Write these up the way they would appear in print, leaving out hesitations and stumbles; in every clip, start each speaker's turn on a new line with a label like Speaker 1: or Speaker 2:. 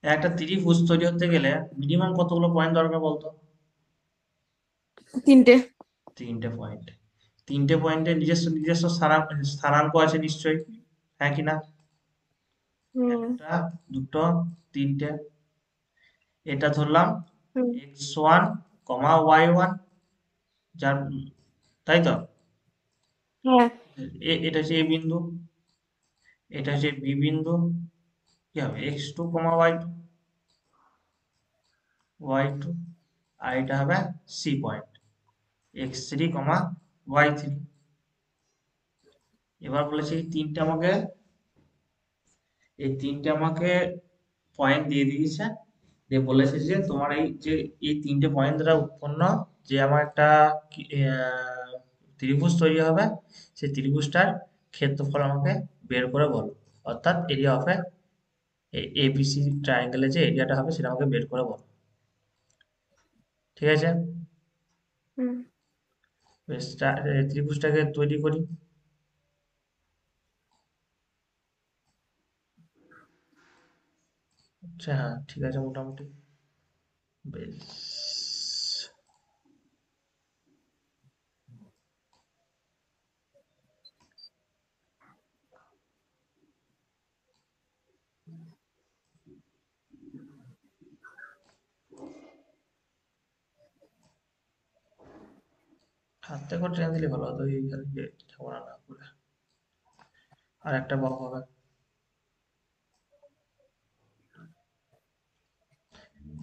Speaker 1: একটা ত্রিভুজ তৈরি হতে গেলে মিনিমাম কতগুলো পয়েন্ট দরকার বলতো?
Speaker 2: তিনটে।
Speaker 1: তিনটে পয়েন্ট। তিনটে পয়েন্টের নিজস্ব নিজস্ব স্থানাঙ্ক আছে নিশ্চয়ই, হ্যাঁ কি না?
Speaker 2: হুম।
Speaker 1: একটা, দুটো, তিনটে। এটা ধরলাম
Speaker 2: হুম।
Speaker 1: x1 y1, যার, তাই তো?
Speaker 2: হ্যাঁ।
Speaker 1: এটা হচ্ছে এ বিন্দু, এটা হচ্ছে বি বিন্দু। কি হবে? x2 y2, y2, আর এটা হবে সি পয়েন্ট, x3 y3। এবার বলেছে এই তিনটে আমাকে পয়েন্ট দিয়ে দিয়েছে, দিয়ে বলেছে যে তোমার এই তিনটে পয়েন্ট দ্বারা উৎপন্ন যে আমার একটা ত্রিভুজ তৈরি হবে, সেই ত্রিভুজটার ক্ষেত্রফল আমাকে বের করে বলো। অর্থাৎ এরিয়া অফ এবিসি ট্রায়াঙ্গেলের যে এরিয়াটা হবে সেটা আমাকে বের করে বলো। ঠিক আছে?
Speaker 2: হুম।
Speaker 1: বেশ, ত্রিভুজটাকে তৈরি করি। আচ্ছা, হ্যাঁ ঠিক আছে, মোটামুটি বেশ। হাতে করে ট্রেন দিলে ভালো হতো, এইখানে যে ঝামেলা না করে। আর একটা বক হবে।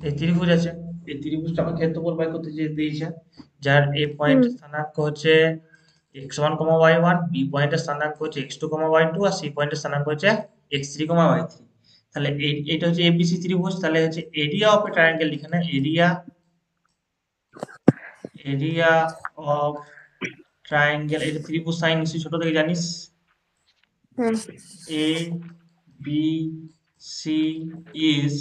Speaker 1: এই ত্রিভুজ আছে, এই ত্রিভুজটা আমার ক্ষেত্রফল বের করতে যে দিয়েছে, যার এ
Speaker 2: হুম।
Speaker 1: পয়েন্টের স্থানাঙ্ক হচ্ছে x1 y1, বি পয়েন্টের স্থানাঙ্ক হচ্ছে x2 y2, আর সি পয়েন্টের স্থানাঙ্ক হচ্ছে x3 y3। তাহলে এটা হচ্ছে এবিসি ত্রিভুজ, তাহলে হচ্ছে এরিয়া অফ এ ট্রায়াঙ্গেল লিখে না, এরিয়া অফ ট্রায়াঙ্গেল। এটা ত্রিভুজ সাইন নিশ্চয়ই ছোট থেকে জানিস।
Speaker 2: হুম।
Speaker 1: এ বি সি ইজ,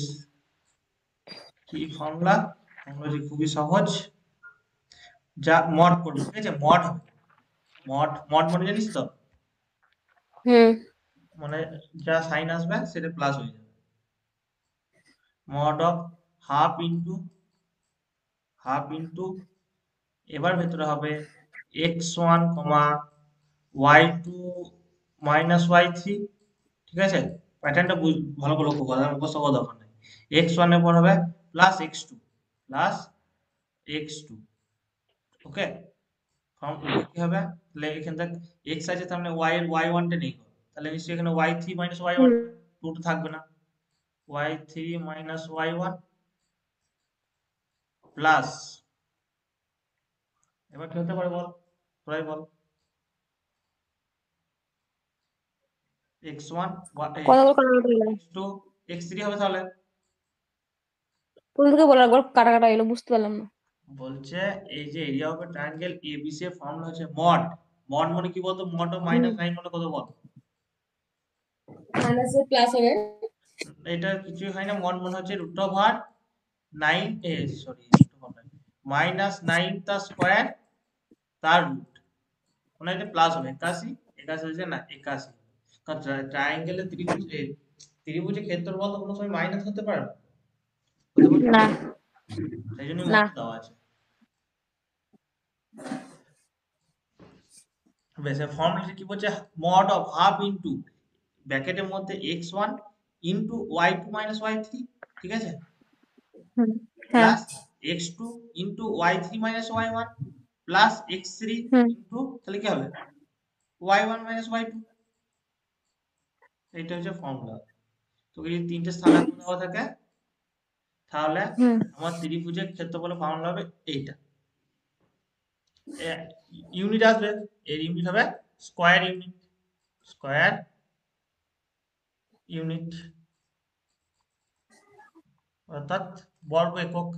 Speaker 1: কি ফর্মুলা? ফর্মুলা খুবই সহজ, যা মড করবো, ঠিক আছে? মড হবে, মড মড মানে জানিস তো?
Speaker 2: হুম।
Speaker 1: মানে যা সাইন আসবে সেটা প্লাস হয়ে যাবে। মড অফ হাফ ইন্টু, এবার ভেতরে হবে x1 y2 y3। ঠিক আছে? প্যাটার্নটা ভালো করে লক্ষ্য করা, মুখস্থ করার দরকার নেই। x1 এর পর হবে প্লাস x2, প্লাস x2। ওকে? ফর্ম কি হবে? তাহলে এখানে দেখ, x আছে তার মানে y এর y1 টা নেই, তাহলে নিশ্চয়ই এখানে y3 y1
Speaker 2: হুম।
Speaker 1: হবে, 2 টা থাকবে না। y3 y1 প্লাস, এবার কি হতে পারে বল, তোরাই বল। x1
Speaker 2: কতগুলো কাটাকাটি গেল?
Speaker 1: x2 x3 হবে তাহলে।
Speaker 2: প্রথম থেকে বলার একবার কাটা কাটা গেলো, বুঝতে পারলাম না।
Speaker 1: বলছে এই যে area of a triangle ABC এর ফর্মুলা হচ্ছে মড। মড মানে কি বলতো? Mod of
Speaker 2: hmm.
Speaker 1: মাইনাস 9 মানে কত বল?
Speaker 2: মাইনাসে প্লাস হবে।
Speaker 1: এটা কিছুই হয় না, মড মনে হচ্ছে root over 9, sorry, root over 9, -9 তার স্কয়ার তার রুট। মনে হয় প্লাস হবে 81, 81 হচ্ছে না 81। কারণ ট্রায়াঙ্গেলের ত্রিভুজের ক্ষেত্রফল তো কোনো সময় মাইনাস হতে পারে না, হতে পারে?
Speaker 2: না।
Speaker 1: সেই জন্য
Speaker 2: না।
Speaker 1: মড দেওয়া আছে। বেশ, ফর্মুলা কি বলছে? মড অফ হাফ ইন্টু, ব্র্যাকেটের মধ্যে x1 ইন্টু y2 y3, ঠিক আছে?
Speaker 2: হুম। হ্যাঁ।
Speaker 1: Plus x2 into y3 y1, plus x3
Speaker 2: হুম।
Speaker 1: ইন্টু, তাহলে কি হবে, y1 y2। এইটা হচ্ছে ফর্মুলা। তো এই তিনটে স্থানাঙ্ক দেওয়া থাকে, তাহলে
Speaker 2: হুম।
Speaker 1: আমার ত্রিভুজের ক্ষেত্রফলের ফর্মুলা হবে এইটা। ইউনিট আসবে, এর ইউনিট হবে স্কয়ার ইউনিট, স্কয়ার ইউনিট, অর্থাৎ বর্গ একক।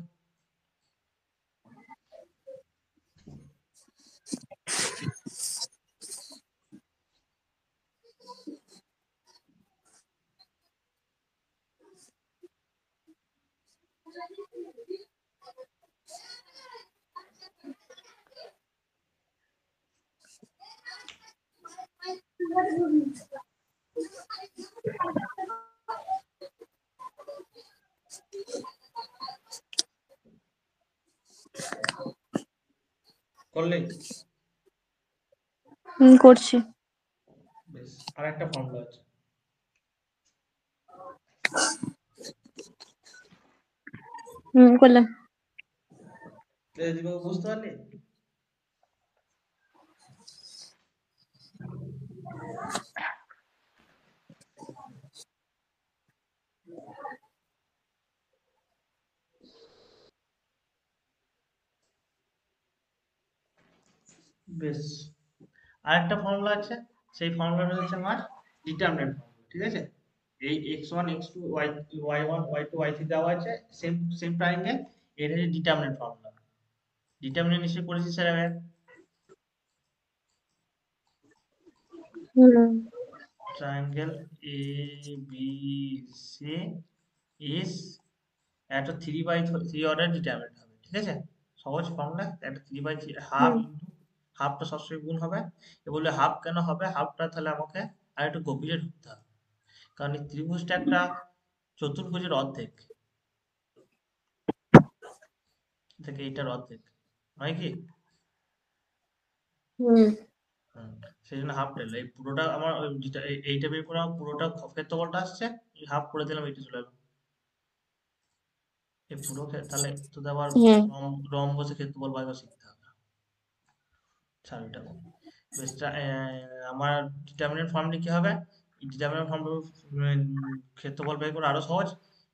Speaker 1: করলে
Speaker 2: করছি।
Speaker 1: বেশ, আর একটা ফর্মুলা আছে।
Speaker 2: করলাম।
Speaker 1: দীপক বুঝতে পারলি? বেশ, আরেকটা ফর্মুলা আছে, সেই ফর্মুলাটা হচ্ছে আমার ডিটারমিনেন্ট ফর্মুলা, ঠিক আছে? এই x1 x2 y1 y2 y3 দেওয়া আছে, সেম সেম ট্রায়াঙ্গেল, এটা হচ্ছে ডিটারমিনেন্ট ফর্মুলা। ডিটারমিনেন্ট নিশ্চয়ই করেছি স্যার আগে। Triangle A B C is একটা 3/3 অর্ডার ডিটারমিনেন্ট হবে, ঠিক আছে? সহজ ফর্মুলা, একটা 3/3 হাফ ইন্টু হাফটা সবসময় গুণ হবে। এ বলে হাফ কেন হবে, হাফটা তাহলে আমাকে আর একটু গভীরে ঢুকতে হবে, কারণ এই ত্রিভুজটা একটা চতুর্ভুজের অর্ধেক, থেকে এইটার অর্ধেক নয় কি? হুম, সেই জন্য হাফ টেল, এই পুরোটা আমার এইটা বের করে আমার পুরোটা ক্ষেত্রফলটা আসছে, এই হাফ করে দিলাম, এইটা চলে গেল। এই পুরো তাহলে তোদের আবার রম্বসের ক্ষেত্রফল বাইবার শিখতে হবে। ছাড় এটা কম। বেশ, আমার ডিটারমিনেন্ট ফর্মটি কি হবে? ডিটারমিনেন্ট ফর্ম ক্ষেত্রফল বের করা আরো সহজ।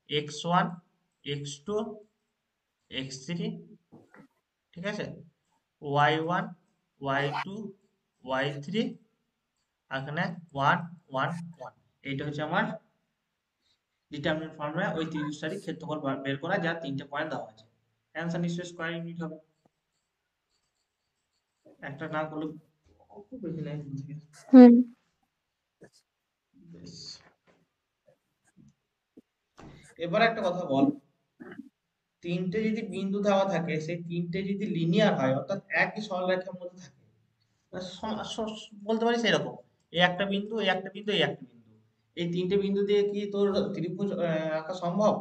Speaker 1: x1 x2 x3, ঠিক আছে, y1 y2 y3, এখানে 1 1 1, এইটা হচ্ছে আমার ডিটারমিনেন্ট ফর্মুলা, ওই ত্রিভুজটারই ক্ষেত্রফল বের করা, যার 3টে পয়েন্ট দেওয়া আছে। অ্যান্সার নিশ্চয়ই স্কয়ার ইউনিট হবে, একটা না করলে খুব বেশি নাই থেকে। বেশ, এবার একটা কথা বল, তিনটে যদি বিন্দু দেওয়া থাকে, সেই তিনটে যদি লিনিয়ার হয়, অর্থাৎ একই সরলরেখার মধ্যে থাকে, বলতে পারিস এরকম, এই একটা বিন্দু, এই একটা বিন্দু, এই একটা বিন্দু, এই তিনটে বিন্দু দিয়ে কি তোর ত্রিভুজ আঁকা সম্ভব?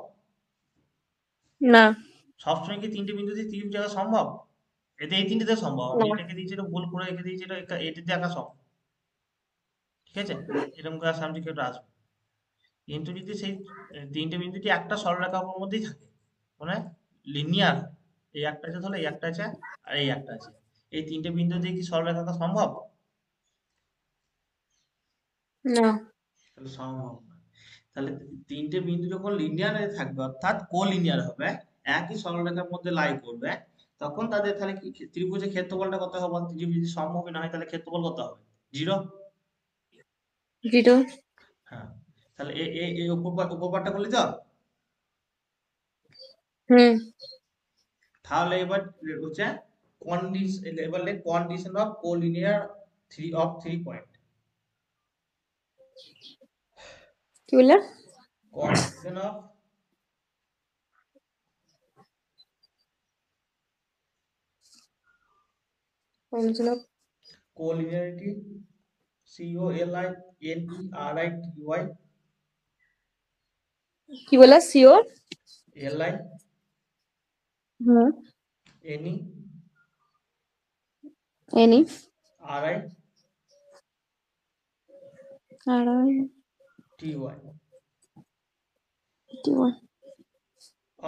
Speaker 2: না।
Speaker 1: সবসময় কি তিনটে বিন্দু দিয়ে ত্রিভুজ আঁকা সম্ভব? এতে এই তিনটেতে সম্ভব, আমি এটাকে দিয়েছি, এটা ভুল করে রেখে দিয়েছি, এটা দিয়ে আঁকা সম্ভব, ঠিক আছে? এরকম করে সামনে কেউ আসবে, কিন্তু যদি সেই তিনটে বিন্দুটি একটা সরলরেখার মধ্যেই থাকে, মানে লিনিয়ার, এই একটা আছে ধরো, এই একটা আছে, আর এই একটা আছে, এই তিনটে বিন্দু দিয়ে কি সরলরেখা আঁকা সম্ভব?
Speaker 2: না।
Speaker 1: তাহলে সম্ভব না। তাহলে তিনটে বিন্দু যখন লিনিয়ারে থাকবে, অর্থাৎ কোলিনিয়ার হবে, একই সরলরেখার মধ্যে লাই করবে, তখন তাদের তাহলে কি ত্রিভুজের ক্ষেত্রফলটা কত হবে? ত্রিভুজ যদি সম্ভবই না হয়, তাহলে ক্ষেত্রফল কত হবে? 0।
Speaker 2: 0।
Speaker 1: হ্যাঁ, তাহলে এই উপপাদ্যটা করলি তো?
Speaker 2: হুম।
Speaker 1: তাহলে এবার হচ্ছে এবার condition of collinear three point.
Speaker 2: কি বললে?
Speaker 1: কন্ডিশন অফ কোলিনিয়ারিটি, COLINERITY,
Speaker 2: কি বললা? শিওর? হুম।
Speaker 1: LINERITY,
Speaker 2: এনি। আর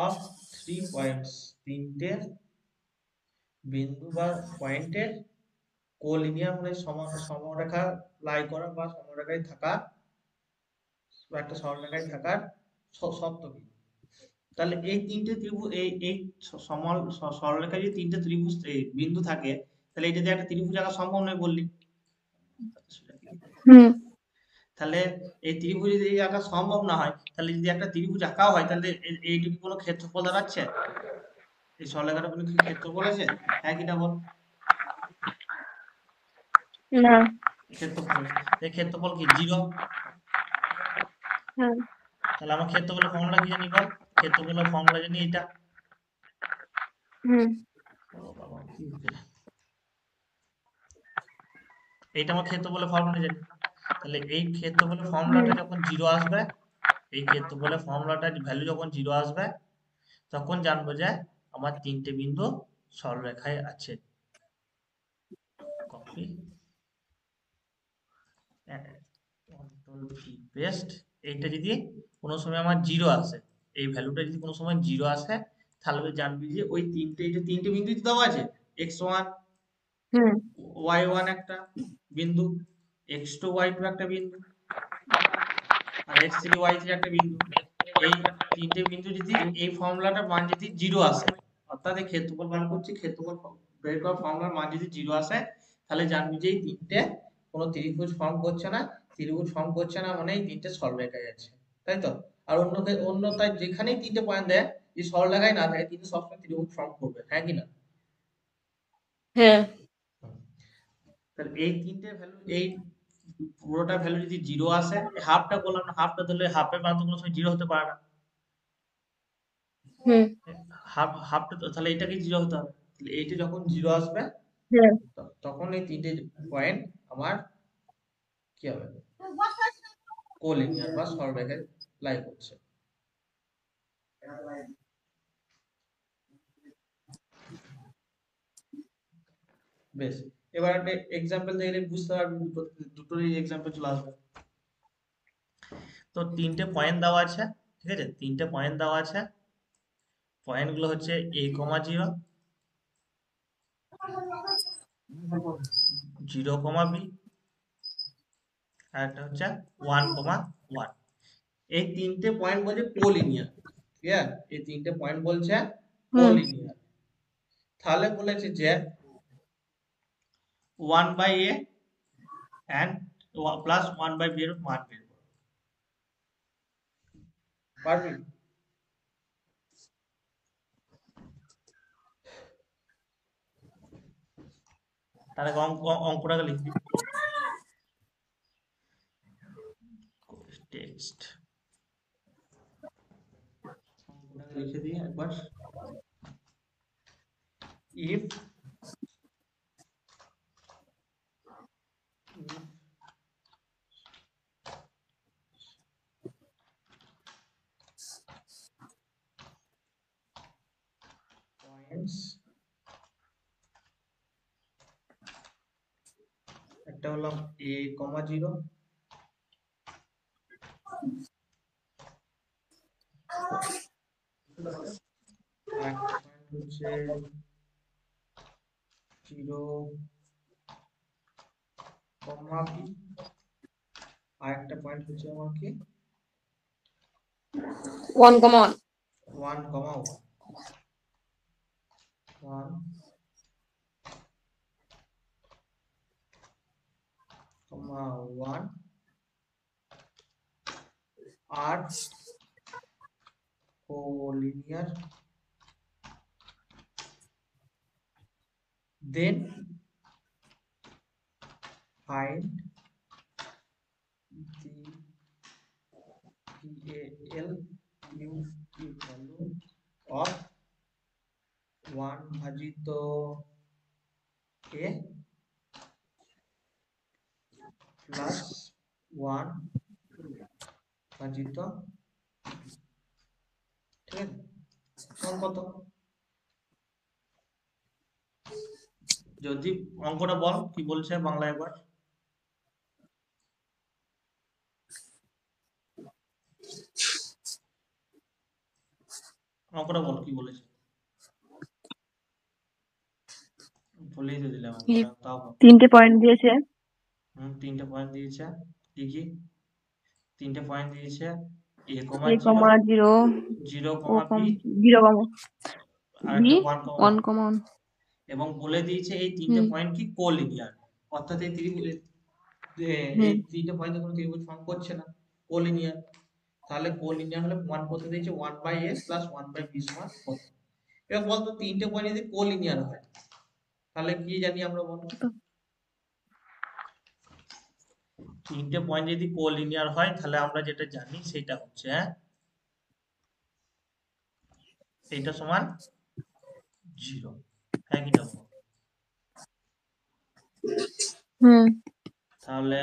Speaker 1: অফ থ্রি পয়েন্টস, তিনটে বিন্দু বা পয়েন্টের কোলিনিয়ার, মানে সমরেখা লাই করা বা সমরেখায় থাকা, বা একটা সরলরেখায় থাকার শর্ত কি? তাহলে এই তিনটে ত্রিভুজ, এই সরলরেখায় যদি তিনটে ত্রিভুজ এই বিন্দু থাকে, তাহলে এটা দিয়ে একটা ত্রিভুজ আঁকা সম্ভব নয় বললি।
Speaker 2: হুম।
Speaker 1: তাহলে এই ত্রিভুজ যদি আঁকা সম্ভব না হয়, তাহলে যদি একটা ত্রিভুজ আঁকাও হয়, তাহলে এইটুকু কোনো ক্ষেত্রফল দাঁড়াচ্ছে? এই সরলরেখাটা কোনো কি ক্ষেত্রফল আছে? হ্যাঁ কিনা বল?
Speaker 2: না।
Speaker 1: ক্ষেত্রফল, এই ক্ষেত্রফল কি 0?
Speaker 2: হ্যাঁ।
Speaker 1: তাহলে আমার ক্ষেত্রফলের ফর্মুলা কি জানি বল? ক্ষেত্রফলের ফর্মুলা জানি এটা।
Speaker 2: হুম।
Speaker 1: ও বাবা, কি হচ্ছে? এইটা আমার ক্ষেত্রফলের ফর্মুলা জানি। তাহলে এই ক্ষেত্রফলের ফর্মুলাটা যখন 0 আসবে, এই ক্ষেত্রফলের ফর্মুলাটার ভ্যালু যখন 0 আসবে, তখন জানবো যে আমার তিনটে বিন্দু সরলরেখায় আছে। Control V paste. এইটা যদি কোনো সময় আমার জিরো আসে, এই ভ্যালুটা যদি কোনো সময় জিরো আসে, তাহলে জানবি যে ওই তিনটে, এই যে তিনটে বিন্দু দেওয়া আছে, x1
Speaker 2: হুম
Speaker 1: y1 একটা বিন্দু, x2 y2 একটা বিন্দু, আর x3 y3 একটা বিন্দু। এই তিনটে বিন্দু যদি এই ফর্মুলাটার মান যদি জিরো আসে, অর্থাৎ এই ক্ষেত্রফল বার করছি, ক্ষেত্রফল বের করার ফর্মুলার মান যদি জিরো আসে, তাহলে জানবি যে এই তিনটে কোনো ত্রিভুজ ফর্ম করছে না। ত্রিভুজ ফর্ম করছে না মানে এই তিনটে সরলরেখায় আছে, তাই তো? আর অন্যথায় যেখানেই তিনটে পয়েন্ট দেয়, যদি সরলরেখায় না থাকে, কিন্তু সবসময় ত্রিভুজ ফর্ম করবে, হ্যাঁ কি না?
Speaker 2: হ্যাঁ
Speaker 1: তাহলে এই তিনটে ভ্যালু, এই পুরোটা ভ্যালু যদি জিরো আসে, হাফটা বললাম না, হাফটা ধরলে হাফের মান তো কোনো সময় জিরো হতে পারে না।
Speaker 2: হুম
Speaker 1: হাফটা তাহলে এটাকে জিরো হতে হবে। তাহলে এইটা যখন জিরো আসবে,
Speaker 2: হ্যাঁ
Speaker 1: তখন এই তিনটে পয়েন্ট আমার কি হবে, কোলিনিয়ার বা সরলরেখায় লাই করছে। বেশ, এবার একটা এক্সাম্পল দেখলে বুঝতে পারবেন, দুটোরই এক্সাম্পল চলে আসবে। তো তিনটে পয়েন্ট দেওয়া আছে, ঠিক আছে, তিনটে পয়েন্ট দেওয়া আছে। পয়েন্ট গুলো হচ্ছে a,0, 0, b, আর একটা হচ্ছে 1,1। এই তিনটে পয়েন্ট বলছে কোলিনিয়ার। ক্লিয়ার? এই তিনটে পয়েন্ট বলছে
Speaker 2: হুম
Speaker 1: কোলিনিয়ার। তাহলে বলেছে যে 1/a and plus 1/b এর মান বের করো। পারবি? তাহলে অঙ্কটাকে লিখবি। টেক্সট অঙ্কটাকে লিখে দিই একবার। if points, একটা হলো a,0, আরেকটা পয়েন্ট হচ্ছে 0,b, আরেকটা পয়েন্ট হচ্ছে আমার কি
Speaker 2: 1,1
Speaker 1: 1,1, 1,1 আর collinear, then find the value of 1 ভাজিত a প্লাস 1 ভাজিত, ঠিক আছে, সমান কত? যদি অঙ্কটা বল কি বলছে বাংলা একবার। অঙ্কটা বল কি বলেছে, বলেই তো দিলাম অঙ্কটা, তাও বল।
Speaker 2: তিনটে পয়েন্ট দিয়েছে
Speaker 1: তিনটে পয়েন্ট দিয়েছে, কি কি তিনটে পয়েন্ট দিয়েছে? a,
Speaker 2: a
Speaker 1: 0,
Speaker 2: কমা 0
Speaker 1: 0,
Speaker 2: ও
Speaker 1: b,
Speaker 2: 0 কমা
Speaker 1: আর
Speaker 2: বি
Speaker 1: একটা
Speaker 2: 1
Speaker 1: 1,1,
Speaker 2: কমা 1
Speaker 1: এবং বলে দিয়েছে এই তিনটে
Speaker 2: হুম
Speaker 1: পয়েন্ট কি কোলিনিয়ার। অর্থাৎ এই এই
Speaker 2: হুম
Speaker 1: তিনটে পয়েন্ট কোনো ত্রিভুজ ফর্ম করছে না, কোলিনিয়ার। তাহলে কোলিনিয়ার হলে মান কত দিয়েছে, 1/a প্লাস 1/b সমান কত? এবার বলতো তিনটে পয়েন্ট যদি কোলিনিয়ার হয়, তাহলে কি জানি আমরা, বলো। তিনটে পয়েন্ট যদি কোলিনিয়ার হয়, তাহলে আমরা যেটা জানি সেটা হচ্ছে, এইটা সমান 0, হ্যাঁ কি না বলো?
Speaker 2: হুম
Speaker 1: তাহলে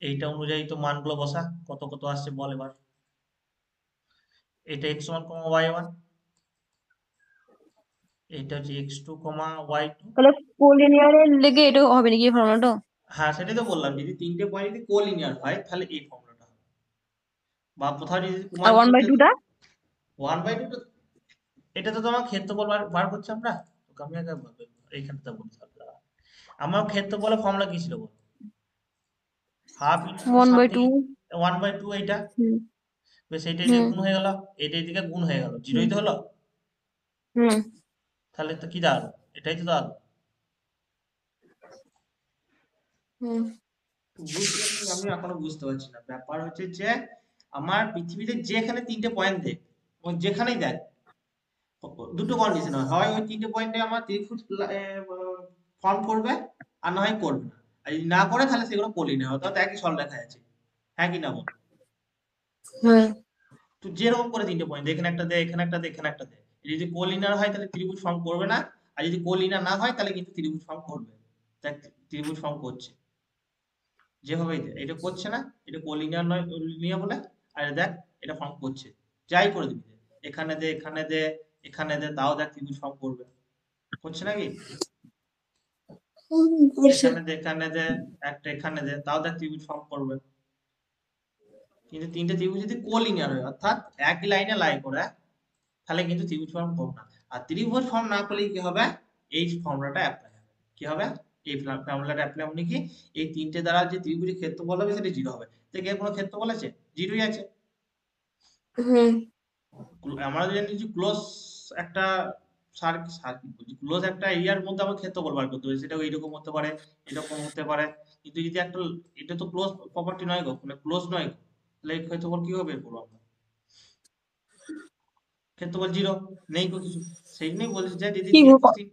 Speaker 1: এইটা অনুযায়ী তো মানগুলো বসা, কত কত আসছে বল এবার। এটা x1, y1, এটা হচ্ছে x2 কমা y2।
Speaker 2: তাহলে কোলিনিয়ারের লেগে এটা হবে নাকি এই ফর্মুলাটা?
Speaker 1: হ্যাঁ, সেটাই তো বললাম, যদি তিনটে পয়েন্ট যদি কোলিনিয়ার হয় তাহলে এই ফর্মুলাটা হবে। বা কোথাও যদি
Speaker 2: আর
Speaker 1: প্রমাণ
Speaker 2: ওয়ান বাই
Speaker 1: করতে,
Speaker 2: টুটা?
Speaker 1: 1/2, এটা তো তোমার ক্ষেত্রফল বার করছি আমরা। তোকে আমি আগে এইখানটা বলতে হবে। আমার ক্ষেত্রফলের ফর্মুলা কি ছিল বল? Half into
Speaker 2: one by
Speaker 1: something
Speaker 2: two.
Speaker 1: 1/2 এইটা।
Speaker 2: হুম
Speaker 1: বেশ, এইটা এদিকে
Speaker 2: হুম
Speaker 1: গুণ হয়ে গেল, এটা এদিকে গুণ হয়ে গেল,
Speaker 2: হুম
Speaker 1: জিরোই তো হলো।
Speaker 2: হুম
Speaker 1: তাহলে তো কি দাঁড়ালো? এটাই তো দাঁড়ালো।
Speaker 2: হুম
Speaker 1: বুঝতে পারছি, আমি এখনো বুঝতে পারছি না। ব্যাপার হচ্ছে যে আমার পৃথিবীতে যেখানে তিনটে পয়েন্ট দেখ, ও যেখানেই দেখ, দুটো কন্ডিশন হয়, হয় ওই তিনটে পয়েন্টে আমার ত্রিভুজ ফর্ম করবে, আর না হয় করবে না। আর যদি না করে তাহলে সেগুলো কোলিনিয়ার হয়, অর্থাৎ একই সরলরেখা আছে। হ্যাঁ কি না বল?
Speaker 2: হুম
Speaker 1: তো যেরকম করে তিনটে পয়েন্ট, এখানে একটা দে, এখানে একটা দে, এখানে একটা দে, যদি কোলিনিয়ার হয় তাহলে ত্রিভুজ ফর্ম করবে না, আর যদি কোলিনিয়ার না হয় তাহলে কিন্তু ত্রিভুজ ফর্ম করবে। দেখ, ত্রিভুজ ফর্ম করছে যেভাবেই দে, এটা করছে না, এটা কোলিনিয়ার নয়, লিনিয়ার বলে। আর দেখ, এটা ফর্ম করছে। যাই করে দিবি দে, এখানে দে, এখানে দে, এখানে দে, তাও দেখ ত্রিভুজ ফর্ম করবে। করছে নাকি?
Speaker 2: করছে।
Speaker 1: এখানে দে, এখানে দে, একটা এখানে দে, তাও দেখ ত্রিভুজ ফর্ম করবে। কিন্তু তিনটে ত্রিভুজ যদি কোলিনিয়ার হয়, অর্থাৎ একই লাইনে লাই করে, তাহলে কিন্তু ত্রিভুজ ফর্ম করবে না। আর ত্রিভুজ ফর্ম না করলে কি হবে? এই ফর্মুলাটা অ্যাপ্লাই হবে। কি হবে? এই ফর্মুলাটা অ্যাপ্লাই মানে কি, এই তিনটে দ্বারা যে ত্রিভুজের ক্ষেত্রফল হবে সেটা জিরো হবে। দেখে কোনো ক্ষেত্রফল আছে? জিরোই আছে।
Speaker 2: হুম
Speaker 1: আমরা জানি যে ক্লোজ একটা সার্কিট বলছি, ক্লোজ একটা এরিয়ার মধ্যে আমার ক্ষেত্রফল বার করতে হবে, সেটা এইরকম হতে পারে, এরকম হতে পারে। কিন্তু যদি একটা, এটা তো ক্লোজ প্রপার্টি নয় গো, মানে ক্লোজ নয় গো, তাহলে এই ক্ষেত্রফল কিভাবে বের করবো আমরা? ক্ষেত্রফল জিরো, নেই গো কিছু। সেই জন্যই বলছি যে যদি
Speaker 2: কি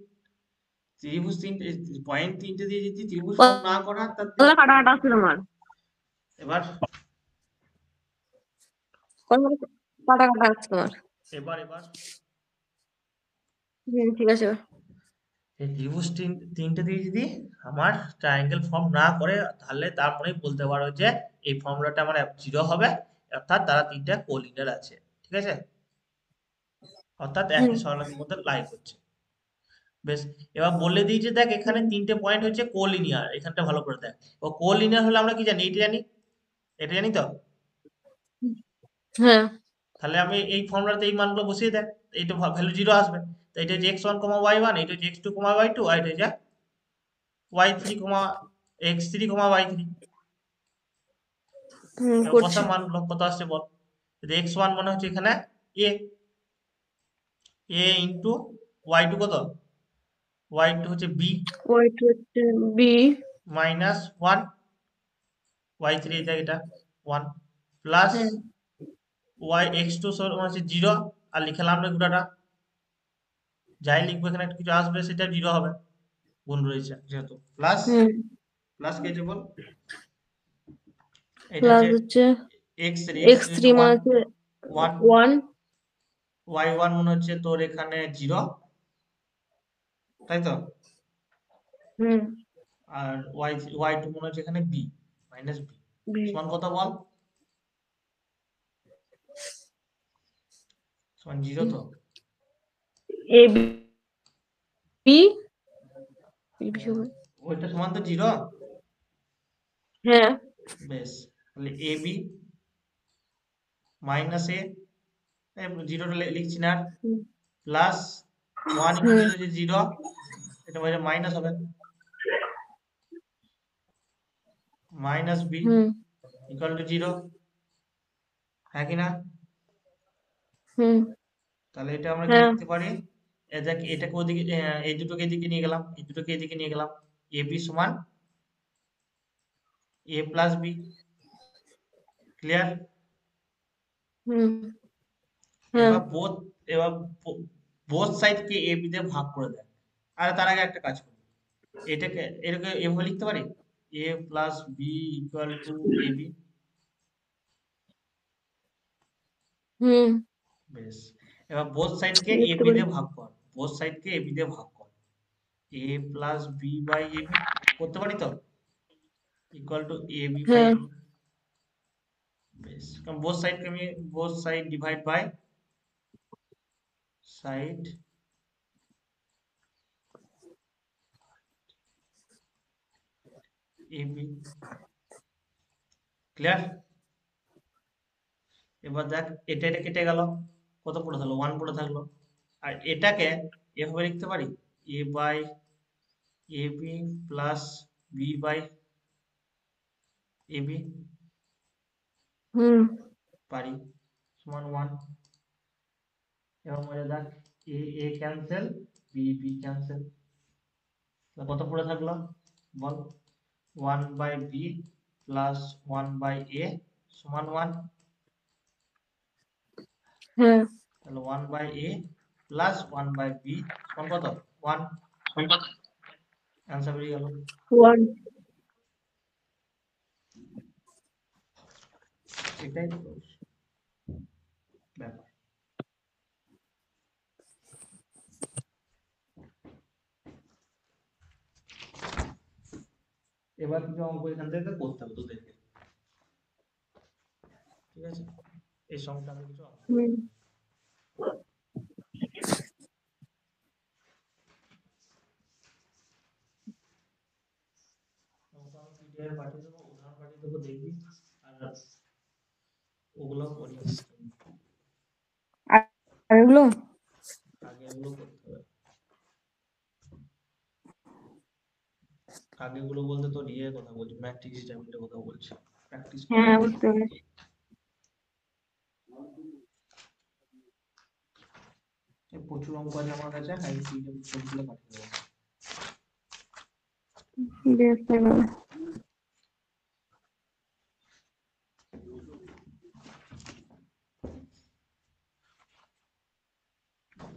Speaker 1: ত্রিভুজ তিনটে পয়েন্ট তিনটে দিয়ে যদি ত্রিভুজ ফর্ম না করা, তাতে
Speaker 2: কতগুলো কাটা কাটা আছে তোমার?
Speaker 1: এবার
Speaker 2: কতগুলো কাটা কাটা আছে তোমার?
Speaker 1: এবার
Speaker 2: ঠিক আছে।
Speaker 1: এই ত্রিভুজ তিনটে দিয়ে যদি আমার ট্রায়াঙ্গেল ফর্ম না করে, তাহলে তারপরেই বলতে পারো যে এই ফর্মুলাটা আমার জিরো হবে, অর্থাৎ তারা তিনটা কোলিনিয়ার আছে। ঠিক আছে? অর্থাৎ
Speaker 2: হুম
Speaker 1: একই সরলরেখার মধ্যে লাই করছে। বেশ, এবার বলে দিই যে দেখ, এখানে
Speaker 2: হুম
Speaker 1: তিনটে পয়েন্ট হচ্ছে কোলিনিয়ার, এখানটা ভালো করে দেখ। ও কোলিনিয়ার হলে আমরা কি জানি? এটা জানি, এটা জানি তো।
Speaker 2: হ্যাঁ
Speaker 1: তাহলে আমি এই ফর্মুলাতে এই মানগুলো বসিয়ে দেখ, এইটা ভ্যালু জিরো আসবে। তো এটা হচ্ছে x1, y1, এটা হচ্ছে x2, y2, আর এটা হচ্ছে y3, x3, বসা
Speaker 2: করছি।
Speaker 1: মানগুলো কত আসছে বল? যদি x1 মনে হচ্ছে এখানে a, a ইন্টু y2 কত? y2 হচ্ছে b
Speaker 2: ওয়েট হচ্ছে বি।
Speaker 1: মাইনাস 1, y3 এটা এটা 1, প্লাস
Speaker 2: হ্যাঁ
Speaker 1: x2 সমান হচ্ছে 0, আর লিখলাম না গোটাটা, যাই লিখবো এখানে একটা কিছু আসবে, সেটা জিরো হবে, গুণ রয়েছে যেহেতু। প্লাস,
Speaker 2: হুম
Speaker 1: প্লাস কে আছে বল? এটা
Speaker 2: প্লাস
Speaker 1: হচ্ছে
Speaker 2: হচ্ছে
Speaker 1: x3,
Speaker 2: এক্স
Speaker 1: x3
Speaker 2: থ্রি
Speaker 1: হচ্ছে 1,
Speaker 2: মানে হচ্ছে
Speaker 1: 1,
Speaker 2: ওয়ান।
Speaker 1: y1 মনে হচ্ছে তোর এখানে 0, তাই তো?
Speaker 2: হুম
Speaker 1: আর y2 মনে হচ্ছে এখানে b, মাইনাস b,
Speaker 2: বি।
Speaker 1: সমান কত বল? সমান 0 তো?
Speaker 2: A B.
Speaker 1: ওইটা সমান তো 0।
Speaker 2: হ্যাঁ
Speaker 1: বেশ, তাহলে এ বি মাইনাস এ, জিরোটা লিখছি না,
Speaker 2: হুম
Speaker 1: প্লাস 1 ইন্টু
Speaker 2: হুম
Speaker 1: 0 হচ্ছে 0, এটা বাইরে মাইনাস হবে, মাইনাস বি
Speaker 2: হুম
Speaker 1: ইকুয়াল টু 0। হ্যাঁ কি না?
Speaker 2: হুম
Speaker 1: তাহলে এটা আমরা কি
Speaker 2: হ্যাঁ
Speaker 1: লিখতে পারি? এটাকে ওদিকে, এই দুটোকে এদিকে নিয়ে গেলাম, এই দুটোকে এদিকে নিয়ে গেলাম, এ বি সমান এ প্লাস বি। ক্লিয়ার?
Speaker 2: হুম হ্যাঁ
Speaker 1: এবার এবার বোথ সাইড কে এ বি দিয়ে ভাগ করে দেয়। আর তার আগে একটা কাজ করি, এটাকে এভাবে লিখতে পারি, A plus B equal to A B.
Speaker 2: হুম
Speaker 1: বেশ, এবার বোথ সাইড কে এ
Speaker 2: লিখতে
Speaker 1: বি
Speaker 2: পারি।
Speaker 1: দিয়ে ভাগ কর, বোথ সাইড কে এ বি দিয়ে ভাগ কর, A plus B by A B করতে পারি তো, equal to A B by
Speaker 2: হ্যাঁ
Speaker 1: এ বি। বেশ, কারণ both side divide by side AB. Clear? এবার দেখ এটা এটা কেটে গেল, কত পড়ে থাকলো? 1 পড়ে থাকলো। আর এটাকে এভাবে লিখতে পারি, A by AB plus B by AB.
Speaker 2: হুম
Speaker 1: পারি, সমান 1। এবং মনে দেখ A A cancel, B B cancel, কত পড়ে থাকলো বল? 1 by B plus 1 by A সমান 1।
Speaker 2: হ্যাঁ
Speaker 1: তাহলে 1 by A plus 1 by B সমান কত? 1। অ্যান্সার বেরিয়ে গেল।
Speaker 2: 1
Speaker 1: এটাই তো ব্যাপার। এবার কিছু অঙ্ক এখান থেকে করতে হবে তোদেরকে, ঠিক আছে? এই সংক্রান্ত কিছু অঙ্ক।
Speaker 2: হুম
Speaker 1: অঙ্ক আমি পিডিএফ পাঠিয়ে দেবো, উদাহরণ পাঠিয়ে দেবো, দেখবি। আর ওগুলো করিস,
Speaker 2: আর আর এগুলো
Speaker 1: আগে এগুলো করতে হবে। আগে এগুলো বলতে তোর ইয়ে কথা বলছি, ম্যাট্রিক্স টাইপের কথা বলছি, প্র্যাকটিস করা।
Speaker 2: হ্যাঁ বুঝতে পেরেছি
Speaker 1: প্রচুর অঙ্ক আছে আমার কাছে, আমি পিডিএফ সবগুলো পাঠিয়ে দেবো।
Speaker 2: বেশ তাহলে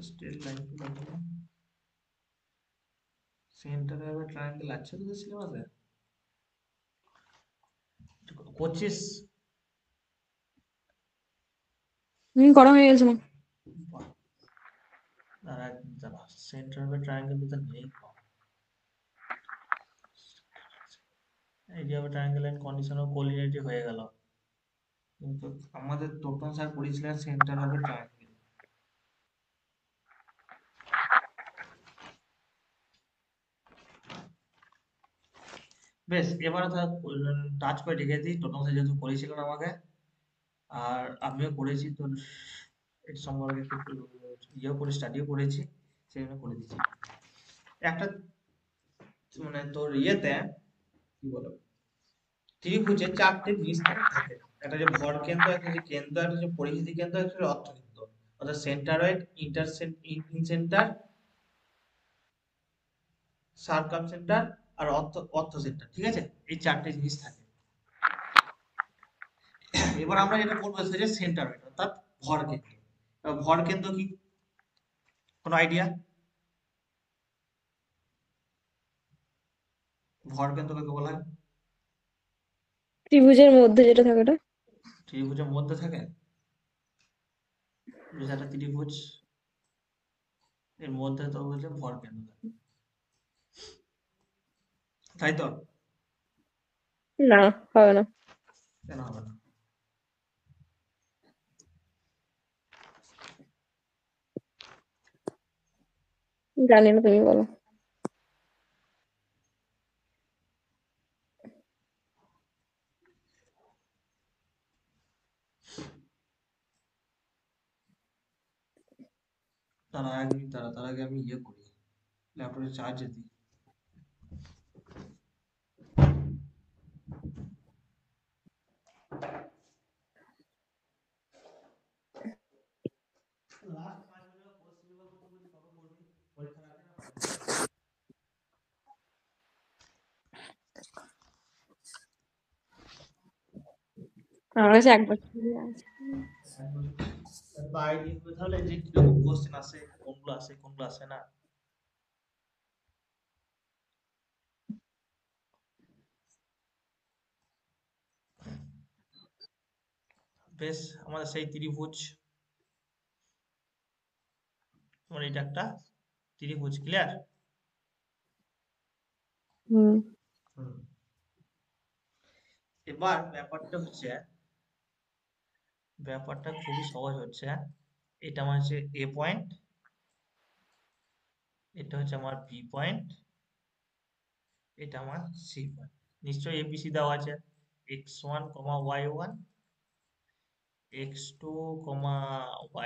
Speaker 1: straight line to line, centre হবে ট্রায়াঙ্গেল আছে তোদের সিলেবাসে? করছিস?
Speaker 2: করা হয়ে গেছে না
Speaker 1: বাহ, দাঁড়া একদিন, দাঁড়া, সেন্টার হবে ট্রায়াঙ্গেল তো নেই। এরিয়া হবে ট্রায়াঙ্গেল এন্ড কন্ডিশন অফ কোলিনিয়ারিটি হয়ে গেল, কিন্তু আমাদের টোটন স্যার পড়িয়েছিলেন সেন্টার হবে ট্রায়াঙ্গেল। বেশ, এবারে টাচ করে রেখে দিই, টোটন স্যার যেহেতু পড়িয়েছিলেন আমাকে, আর আমিও করেছি, তো এর সম্পর্কে একটু ইয়েও করে স্টাডিও করেছি, সেই জন্য করে দিচ্ছি। একটা মানে তোর ইয়েতে কি বলো, ত্রিভুজে 4টে নিস্তার থাকে, একটা যে ভর কেন্দ্র, একটা যে কেন্দ্র, একটা যে পরিধিতি কেন্দ্র, একটা যে অর্থ কেন্দ্র, অর্থাৎ সেন্টারয়েড, ইনসেন্টার, সার্কাম সেন্টার আর অর্থ অর্থ সেন্টার, ঠিক আছে? এই 4টে জিনিস থাকে। এবার আমরা যেটা বলবো সেটা সেন্টারয়েড, অর্থাৎ ভর কেন্দ্র। এবার ভর কেন্দ্র কি, কোনো আইডিয়া? ভর কেন্দ্র কাকে বলা হয়?
Speaker 2: ত্রিভুজের মধ্যে যেটা থাকে ওটা
Speaker 1: ত্রিভুজের মধ্যে থাকে, যে একটা ত্রিভুজ, এর মধ্যে তো হচ্ছে ভর কেন্দ্র থাকে, তাই তো?
Speaker 2: না হবে না
Speaker 1: কেন হবে না?
Speaker 2: জানি না তুমি বলো
Speaker 1: তার আগে তার আগে আমি ইয়ে করি, ল্যাপটপে চার্জ দিই। লাস্ট 5 মিনিট কোশ্চেন পেপার করতে বলছি, কবে করবি? পরীক্ষার আগে না পরে?
Speaker 2: আমার কাছে 1 বছর আছে
Speaker 1: এক বছর তো আইডিয়া হবে তাহলে যে কিরকম কোশ্চেন আসে, কোনগুলো আসে কোনগুলো আসে না। বেশ, আমাদের সেই ত্রিভুজ, তোমার এটা একটা ত্রিভুজ, ক্লিয়ার?
Speaker 2: হুম
Speaker 1: হুম। এবার ব্যাপারটা খুবই সহজ হচ্ছে। এটা আমার হচ্ছে এ পয়েন্ট, এটা হচ্ছে আমার বি পয়েন্ট, এটা আমার সি পয়েন্ট। নিশ্চয়ই এবিসি দেওয়া আছে, x1, y1, x2,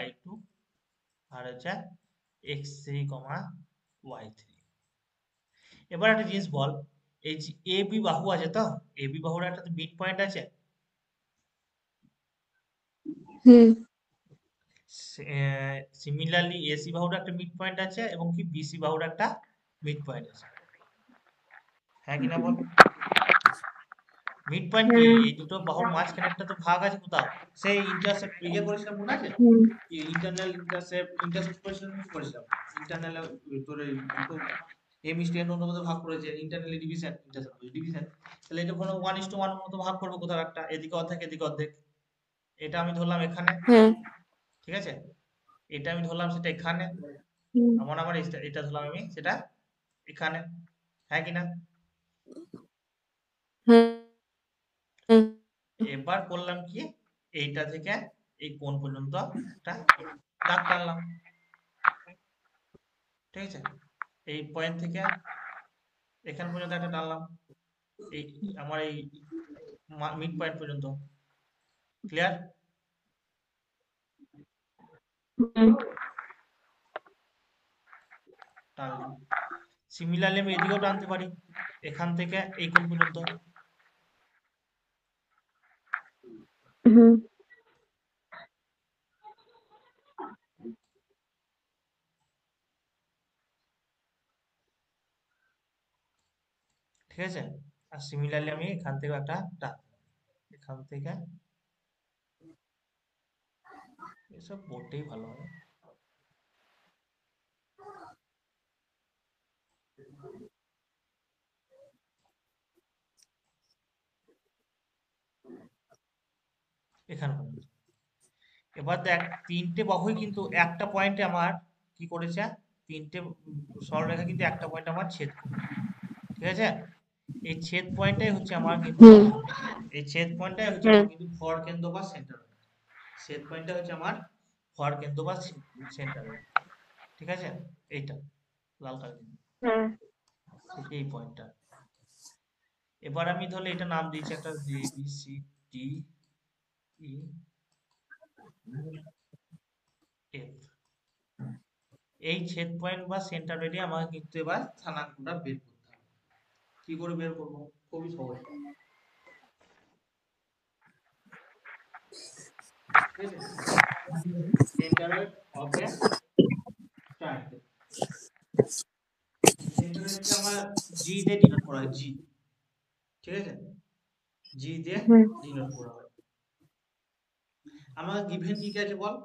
Speaker 1: y2, আর হচ্ছে x3, y3। এবার একটা জিনিস বল, এই যে এ বি বাহু আছে, তো এ বি বাহুর একটা মিড পয়েন্ট আছে।
Speaker 2: হুম
Speaker 1: সিমিলারলি এসি বাহুর একটা মিড পয়েন্ট আছে, এবং কি বিসি বাহুর একটা মিড পয়েন্ট আছে, হ্যাঁ কিনা বল? মিড পয়েন্ট কি,
Speaker 2: হ্যাঁ
Speaker 1: এই দুটো বাহুর মাঝখানে একটা তো ভাগ আছে কোথাও, সেই ইন্টারসেপ্ট ইয়ে করেছিলাম, মনে আছে?
Speaker 2: হুম
Speaker 1: ইন্টারনাল ইন্টারসেপ্ট করেছিলাম, কি করেছিলাম? ইন্টারনাল তোর এই দুটো এম স্ট্যান্ড অন্য মতো ভাগ করেছে, ইন্টারনালি ডিভিশন, ইন্টারসেপ্ট ডিভিশন। তাহলে এটা কোনো 1:1 মতো ভাগ করবো কোথাও একটা, এদিকে অর্ধেক এদিকে অর্ধেক। এটা আমি ধরলাম এখানে,
Speaker 2: হ্যাঁ
Speaker 1: ঠিক আছে? এটা আমি ধরলাম সেটা এখানে,
Speaker 2: হুম
Speaker 1: আমার আবার এটা ধরলাম আমি সেটা এখানে, হ্যাঁ কিনা?
Speaker 2: হ্যাঁ হ্যাঁ
Speaker 1: এবার করলাম কি, এইটা থেকে এই কোণ পর্যন্ত একটা দাগ টানলাম, ঠিক আছে? এই পয়েন্ট থেকে এখান পর্যন্ত একটা টানলাম, এই আমার এই মিড পয়েন্ট পর্যন্ত। ক্লিয়ার?
Speaker 2: হুম
Speaker 1: টানলাম। সিমিলারলি আমি এদিকেও টানতে পারি, এখান থেকে এই কোণ পর্যন্ত।
Speaker 2: হুম
Speaker 1: ঠিক আছে? আর সিমিলারলি আমি এখান থেকে একটা টান, এখান থেকে, এসব বোর্ডটাই ভালো হবে। এখান পর্যন্ত। এবার দেখ, তিনটে বাহুই কিন্তু একটা পয়েন্টে আমার কি করেছে, তিনটে সরলরেখা কিন্তু একটা পয়েন্ট আমার ছেদ করেছে, ঠিক আছে? এই ছেদ পয়েন্টটাই হচ্ছে আমার কিন্তু,
Speaker 2: হুম
Speaker 1: এই ছেদ পয়েন্টটাই হচ্ছে
Speaker 2: হুম
Speaker 1: আমার কিন্তু ভর কেন্দ্র বা সেন্টার। ছেদ পয়েন্টটা হচ্ছে আমার ভর কেন্দ্র বা সেন্টার, ঠিক আছে? এইটা লাল কালি দিয়ে,
Speaker 2: হুম
Speaker 1: এই পয়েন্টটা। এবার আমি ধরলে এটা নাম দিয়েছি একটা, A B C D E F. এই ছেদ পয়েন্ট বা সেন্টার রেডে আমাকে কিন্তু এবার স্থানাঙ্কটা বের করতে হবে। কি করে বের করবো? খুবই সহজ, ঠিক আছে? সেন্টার অফ এ ট্রায়াঙ্গেল, সেন্টারকে আমার জি দিয়ে ডিনোট করা হয়, জি, ঠিক আছে? জি দিয়ে
Speaker 2: হুম
Speaker 1: ডিনোট করা হয়। আমার গিভেন কি কি আছে বল?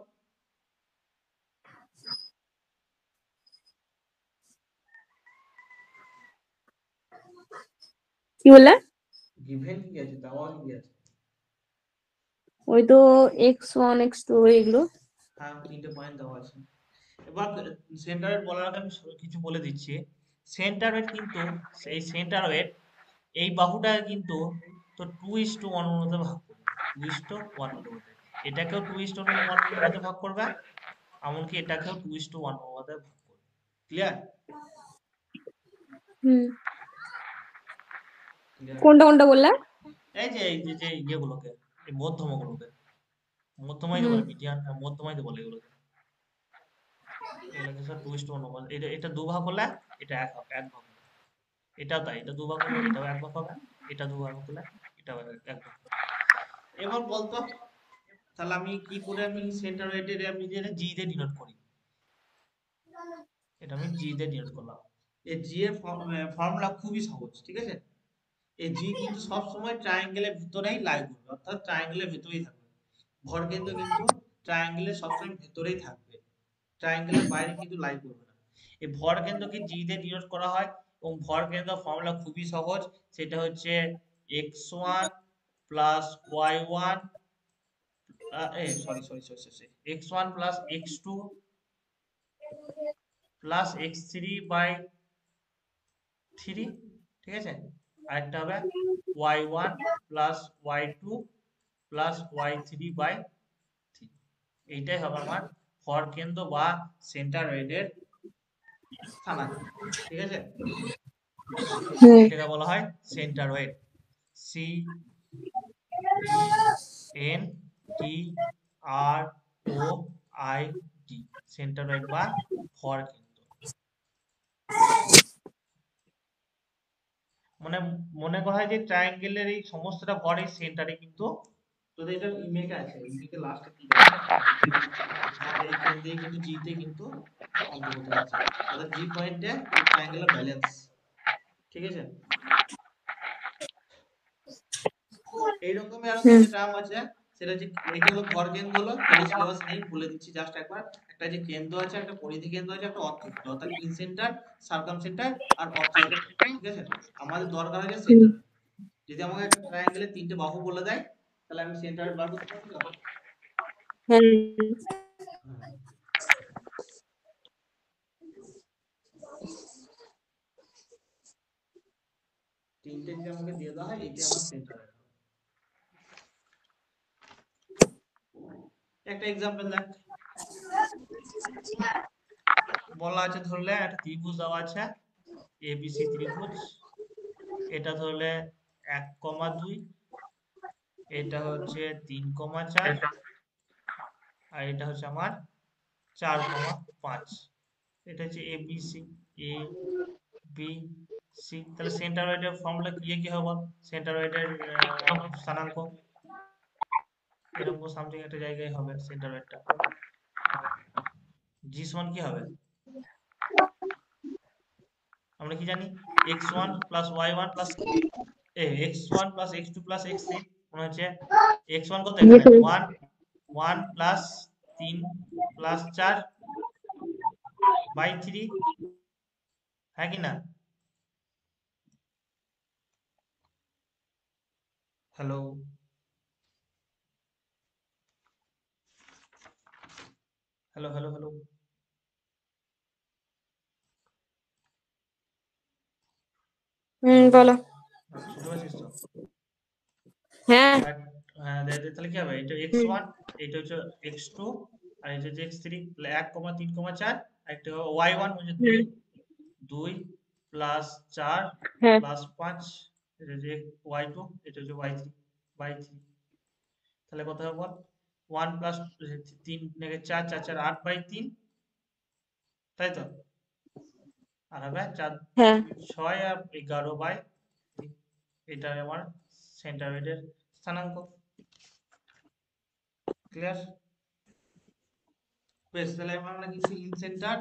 Speaker 2: কি বললে?
Speaker 1: গিভেন কি আছে, দেওয়া কি আছে?
Speaker 2: ওই তো x1 x2 এগুলো।
Speaker 1: হ্যাঁ, তিনটে পয়েন্ট দেওয়া আছে। এবার সেন্টারের বলার আগে আমি কিছু বলে দিচ্ছি। সেন্টারের কিন্তু, এই সেন্টারের এই বাহুটা কিন্তু তো 2:1 অনুপাতে ভাগ করবে, 2:1 অনুপাতে। এটাকেও 2:1 অনুপাতে ভাগ করবে, এমনকি এটাকেও 2:1 অনুপাতে ভাগ করবে। ক্লিয়ার?
Speaker 2: হুম
Speaker 1: ক্লিয়ার?
Speaker 2: কোনটা কোনটা বললে?
Speaker 1: এই যে ইয়েগুলোকে, এই মধ্যমগুলোকে, মধ্যমাই তো
Speaker 2: হুম
Speaker 1: বলে, মিডিয়ান মধ্যমাই তো বলে এগুলোকে। এগুলোকে সব 2:1 অনুপাত। এটা দুভাগ হলে এটা এক ভাগ হবে। এটাও তাই, এটা দুভাগ হলে এটাও এক ভাগ হবে, এটা দুভাগ হলে এটাও এক ভাগ হবে। এবার বলতো, তাহলে আমি কি করে আমি সেন্টার রাইটের আমি যেটা জি দিয়ে ডিনোট করি, এটা আমি জি দিয়ে ডিনোট করলাম। এই জি এর ফর্মুলা খুবই সহজ, ঠিক আছে? এই জি কিন্তু সব সময় ট্রায়াঙ্গেলের ভিতরেই লাই করবে, অর্থাৎ ট্রায়াঙ্গেলের ভিতরেই থাকবে। ভর কিন্তু ট্রায়াঙ্গেলের সবসময় ভিতরেই থাকবে, ট্রায়াঙ্গেলের বাইরে কিন্তু লাই করবে না। এই ভর কেন্দ্রকে জি দিয়ে ডিনোট করা হয়, এবং ভর কেন্দ্র ফর্মুলা খুবই সহজ, সেটা হচ্ছে x1 plus y1, sorry, x1 plus x2 plus x3 by 3, ঠিক আছে? আরেকটা হবে y1 plus y2 plus y3 by 3। এইটাই হবে আমার ভর কেন্দ্র বা সেন্টার হেডের স্থানাঙ্ক, ঠিক আছে?
Speaker 2: হুম
Speaker 1: এটাকে বলা হয় centroid. C E N T R O I D, centroid বা ভরকেন্দ্র। মানে মনে করা হয় যে ট্রায়াঙ্গেলের এই সমস্তটা ভর এই সেন্টারে, কিন্তু তোদের এটা ইমেকে আছে, ইমেকে লাস্টে কি আছে আর এইখান দিয়ে কিন্তু জি তে কিন্তু অন্তর্গত আছে, অর্থাৎ জি পয়েন্টে পুরো ট্রায়াঙ্গেলের ব্যালেন্স। ঠিক আছে, এইরকমই আরো
Speaker 2: হুম
Speaker 1: তিনটে টার্ম আছে, সেটা হচ্ছে এটা হলো ভর কেন্দ্র, হলো এটা সিলেবাস নেই, বলে দিচ্ছি জাস্ট একবার। একটা যে কেন্দ্র আছে, একটা পরিধি কেন্দ্র আছে, একটা অর্থ কেন্দ্র, অর্থাৎ ইন সেন্টার, সার্কাম সেন্টার আর অর্থ সেন্টার। ঠিক আছে, আমাদের দরকার আছে
Speaker 2: হুম
Speaker 1: সেন্টার। যদি আমাকে একটা ট্রায়াঙ্গেলের তিনটে বাহু বলে দেয়, তাহলে আমি সেন্টার বার করতে পারবো তো?
Speaker 2: হ্যাঁ
Speaker 1: হ্যাঁ। তিনটে যদি আমাকে দিয়ে দেওয়া হয়, এইটাই আমার সেন্টার। একটা এক্সাম্পল দেখ, বলা আছে ধরলে একটা ত্রিভুজ দেওয়া আছে, এবিসি ত্রিভুজ। এটা ধরলে 1,2, এটা হচ্ছে 3,4, আর এটা হচ্ছে আমার 4,5। এটা হচ্ছে এ বি সি, এ বি সি। তাহলে সেন্টারয়েডের ফর্মুলা কি হবে? সেন্টারয়েডের স্থানাঙ্ক এরকম সামথিং একটা জায়গায় হবে সেন্টারয়েডটা। জি সমান কি হবে? আমরা কি জানি? x1 plus y1 plus x1 plus x2 plus x3, মনে হচ্ছে x1 কত এখানে 1, 1 প্লাস 3 প্লাস 4 বাই 3, হ্যাঁ কি না? Hello, hello, hello, hello. Hello,
Speaker 2: বলো।
Speaker 1: শুনতে পাচ্ছিস তো?
Speaker 2: হ্যাঁ
Speaker 1: হ্যাঁ, তাহলে কি হবে? এটা x1, এটা হচ্ছে x2, আর এটা হচ্ছে x3। তাহলে 1,3,4, একটা y1 হচ্ছে 2,
Speaker 2: হুম
Speaker 1: 2 প্লাস 4
Speaker 2: হ্যাঁ
Speaker 1: প্লাস 5, এটা হচ্ছে y2, এটা হচ্ছে y3 বাই 3। তাহলে কত হবে বল? 1 প্লাস 3 4, 4 4 8 বাই 3, তাই তো? আর হবে 4
Speaker 2: হ্যাঁ
Speaker 1: 6 আর 11 বাই 3। এটা আমার সেন্টারয়েডের স্থানাঙ্ক। ক্লিয়ার? বেশ, তাহলে আমরা কিন্তু ইন সেন্টার,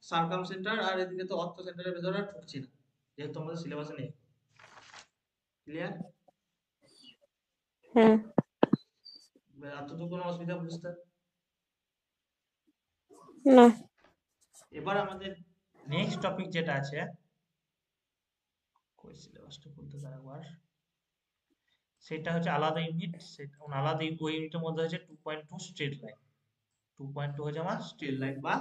Speaker 1: সার্কাম সেন্টার আর এদিকে তো অর্থ সেন্টারের ভেতরে আর ঢুকছি না, যেহেতু আমাদের সিলেবাসে নেই। ক্লিয়ার?
Speaker 2: হ্যাঁ
Speaker 1: এতটুকু কোনো অসুবিধা বুঝতে?
Speaker 2: না
Speaker 1: এবার আমাদের নেক্সট টপিক যেটা আছে, কই সিলেবাসটা খুলতে দাও একবার। সেটা হচ্ছে আলাদা ইউনিট, সেটা আলাদা ওই ইউনিটের মধ্যে হচ্ছে 2.2 স্ট্রেট লাইন। 2.2 হচ্ছে আমার স্ট্রেট লাইন, বা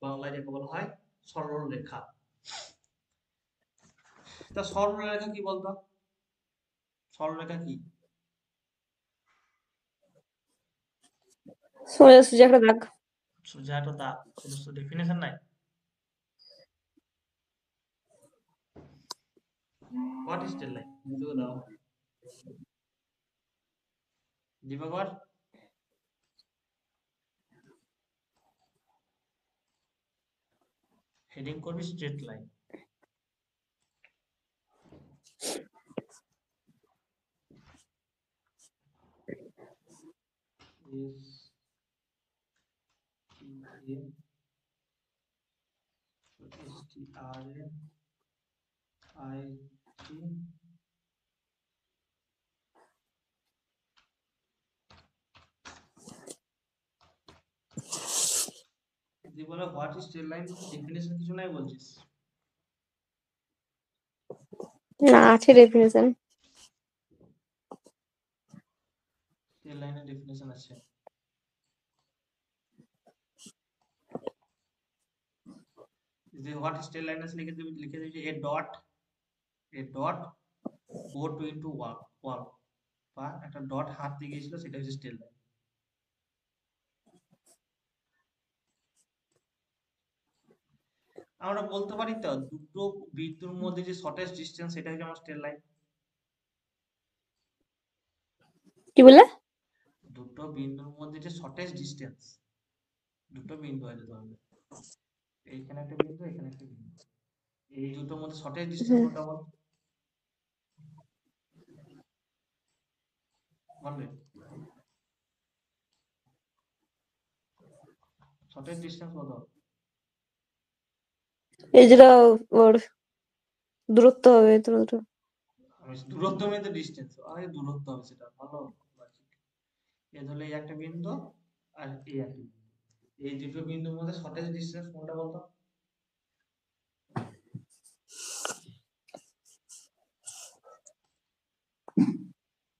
Speaker 1: বাংলায় যাকে বলা হয় সরল রেখা। তা সরল রেখা কি বলতো? সরল রেখা কি?
Speaker 2: সোজা একটা দাগ।
Speaker 1: সোজা একটা দাগ, কোনো ডেফিনেশন নাই? What is straight line? বুঝিয়ে দাও দিবাকর। হেডিং করবি straight line. S T A S T R A I T. যদি বলে what is straight line, definition কিছু নাই বলছিস?
Speaker 2: না আছে ডেফিনেশন।
Speaker 1: স্ট্রেট লাইনের ডেফিনেশন আছে। যদি হোয়াট ইজ স্ট্রেট লাইন আছে লিখে দিবি a dot go to into wall, বা একটা ডট হাত দিয়ে গিয়েছিল, সেটা হচ্ছে স্ট্রেট লাইন। আমরা বলতে পারি তো দুটো বিন্দুর মধ্যে যে শর্টেস্ট ডিসটেন্স, সেটা হচ্ছে আমার স্ট্রেট লাইন।
Speaker 2: কি বললে?
Speaker 1: দুটো বিন্দুর মধ্যে যে শর্টেস্ট ডিস্টেন্স, দুটো বিন্দু আছে ধরবে, এইখানে একটা বিন্দু, এখানে একটা বিন্দু, এই দুটোর মধ্যে শর্টেস্ট ডিস্টেন্স
Speaker 2: হুম,
Speaker 1: কোনটা বল, বলবে শর্টেস্ট ডিস্টেন্স কত?
Speaker 2: এই যেটা ওর দূরত্ব হবে দূরত্ব।
Speaker 1: আমি দূরত্ব মানে তো ডিস্টেন্স, আরে দূরত্ব হবে সেটা ভালো logic। এ ধরলে এই একটা বিন্দু আর এই একটা বিন্দু, এই দুটো বিন্দুর মধ্যে শর্টেস্ট ডিস্টেন্স কোনটা বলতো?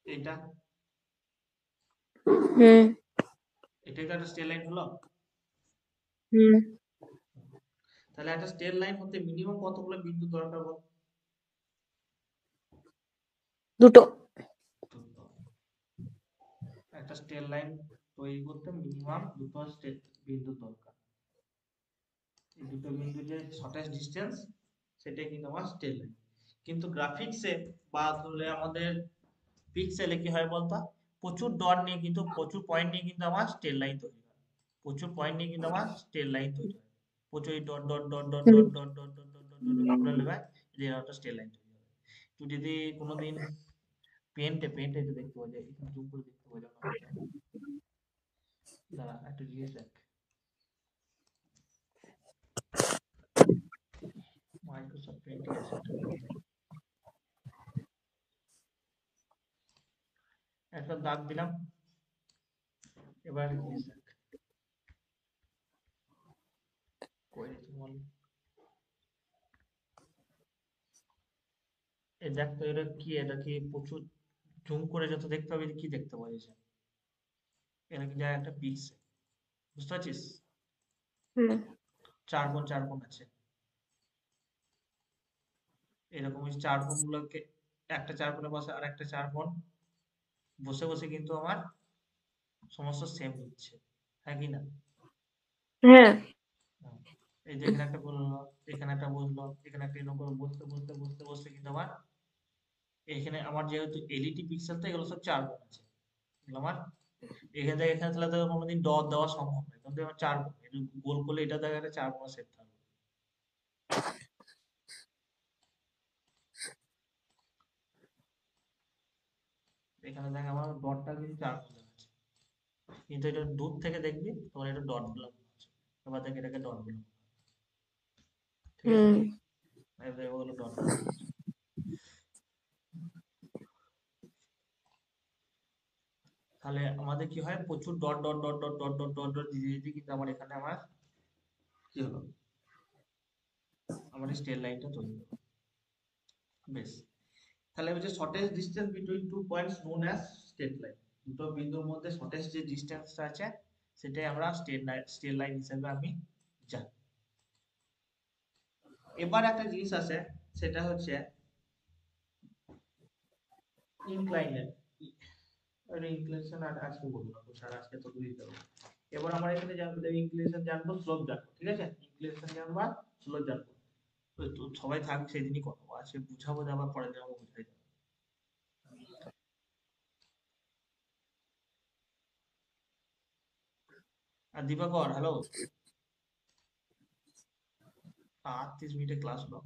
Speaker 1: এটা,
Speaker 2: হুম
Speaker 1: এটাই তো একটা স্ট্রেট লাইন হলো।
Speaker 2: হুম।
Speaker 1: তাহলে একটা স্ট্রেট লাইন হতে মিনিমাম কতগুলো বিন্দু দরকার বল?
Speaker 2: দুটো।
Speaker 1: দুটো। একটা স্ট্রেট লাইন তৈরি করতে মিনিমাম দুটো স্ট্রেট বিন্দু দরকার। এই দুটো বিন্দু যে শর্টেস্ট ডিস্টেন্স, সেটাই কিন্তু আমার স্ট্রেট লাইন। কিন্তু গ্রাফিক্সে বা ধরলে আমাদের পিক্সেলে কি হয় বলতো, প্রচুর ডট নিয়ে কিন্তু, প্রচুর পয়েন্ট নিয়ে কিন্তু আমার স্ট্রেট লাইন তৈরি হয়, প্রচুর পয়েন্ট নিয়ে কিন্তু আমার স্ট্রেট লাইন তৈরি হয়, প্রচুর ডট ডট ডট ডট
Speaker 2: হুম
Speaker 1: dot dot dot dot dot dot dot করে নেবে, যে একটা স্ট্রেট লাইন তৈরি হবে। তুই যদি কোনোদিন পেন্টে এটা দেখতে পাওয়া যায়, এখানে জুম করে দেখতে পাওয়া যায় না হয়তো, দাঁড়া একটা জিনিস দেখ, মাইক্রোসফট পেন্টে আছে এটা, একটা দাগ দিলাম, এবার একটা জিনিস দেখ, কই রে তোমার, এই দেখ তো এটা কি, এটা কি প্রচুর জুম করে যত দেখতে হবে কি দেখতে পাওয়া যাচ্ছে, এটা কি যায় একটা পিক্সেল, বুঝতে পারছিস?
Speaker 2: হুম।
Speaker 1: 4 কোণ আছে, এরকম ওই 4 কোণ গুলোকে, একটা 4 কোণের পাশে আর একটা 4 কোণ বসে বসে কিন্তু আমার সমস্ত সেম হচ্ছে, হ্যাঁ কি না?
Speaker 2: হ্যাঁ।
Speaker 1: হুম। এই যে এখানে একটা বললো, এখানে একটা বসলো, এখানে একটা এরকম করে বসতে বসতে বসতে বসতে কিন্তু আমার এখানে, আমার যেহেতু এলইডি পিক্সেল, তো এগুলো সব 4 কোণ আছে, এগুলো আমার এখান থেকে এখানে, তাহলে তো কোনোদিন ডট দেওয়া সম্ভব নয়, কিন্তু আমার 4 কোণ, এটা গোল করলে এটা দেখা একটা 4 কোণ সেট থাকবে। এখানে দেখ আমার ডটটা কিন্তু 4 কোণ দেখাচ্ছে, কিন্তু এটা দূর থেকে দেখবি তোমার এটা ডট গুলো মনে হচ্ছে। এবার দেখ এটাকে ডট গুলো, ঠিক আছে,
Speaker 2: হুম
Speaker 1: এবার দেখ ওগুলো ডট গুলো মনে হচ্ছে। তাহলে আমাদের কি হয়, প্রচুর dot dot dot dot dot dot dot dot দিতে দিতে কিন্তু আমার এখানে আমার কি হলো, আমার স্ট্রেট লাইনটা তৈরি হলো। বেশ, তাহলে হচ্ছে shortest distance between two points known as straight line, দুটো বিন্দুর মধ্যে শর্টেস্ট যে ডিসটেন্সটা আছে সেটাই আমরা স্ট্রেট লাইন হিসেবে আমি জানি। এবার একটা জিনিস আছে, সেটা হচ্ছে ইনক্লাইনের, ইনক্লিনেশন আর আজকে বলবো না, তো স্যার আজকে তো বুঝতে হবে। এবার আমরা এখানে জানবো ইনক্লিনেশন জানবো, স্লোপ জানবো, ঠিক আছে, ইনক্লিনেশন জানবো আর স্লোপ জানবো। তো সবাই থাকবে সেদিনই কথা, আজকে বুঝাবো, আবার পরের দিন আমাকে বুঝাই দেবো। আর দিবাকর, হ্যালো, 38 মিনিটে ক্লাস হলো।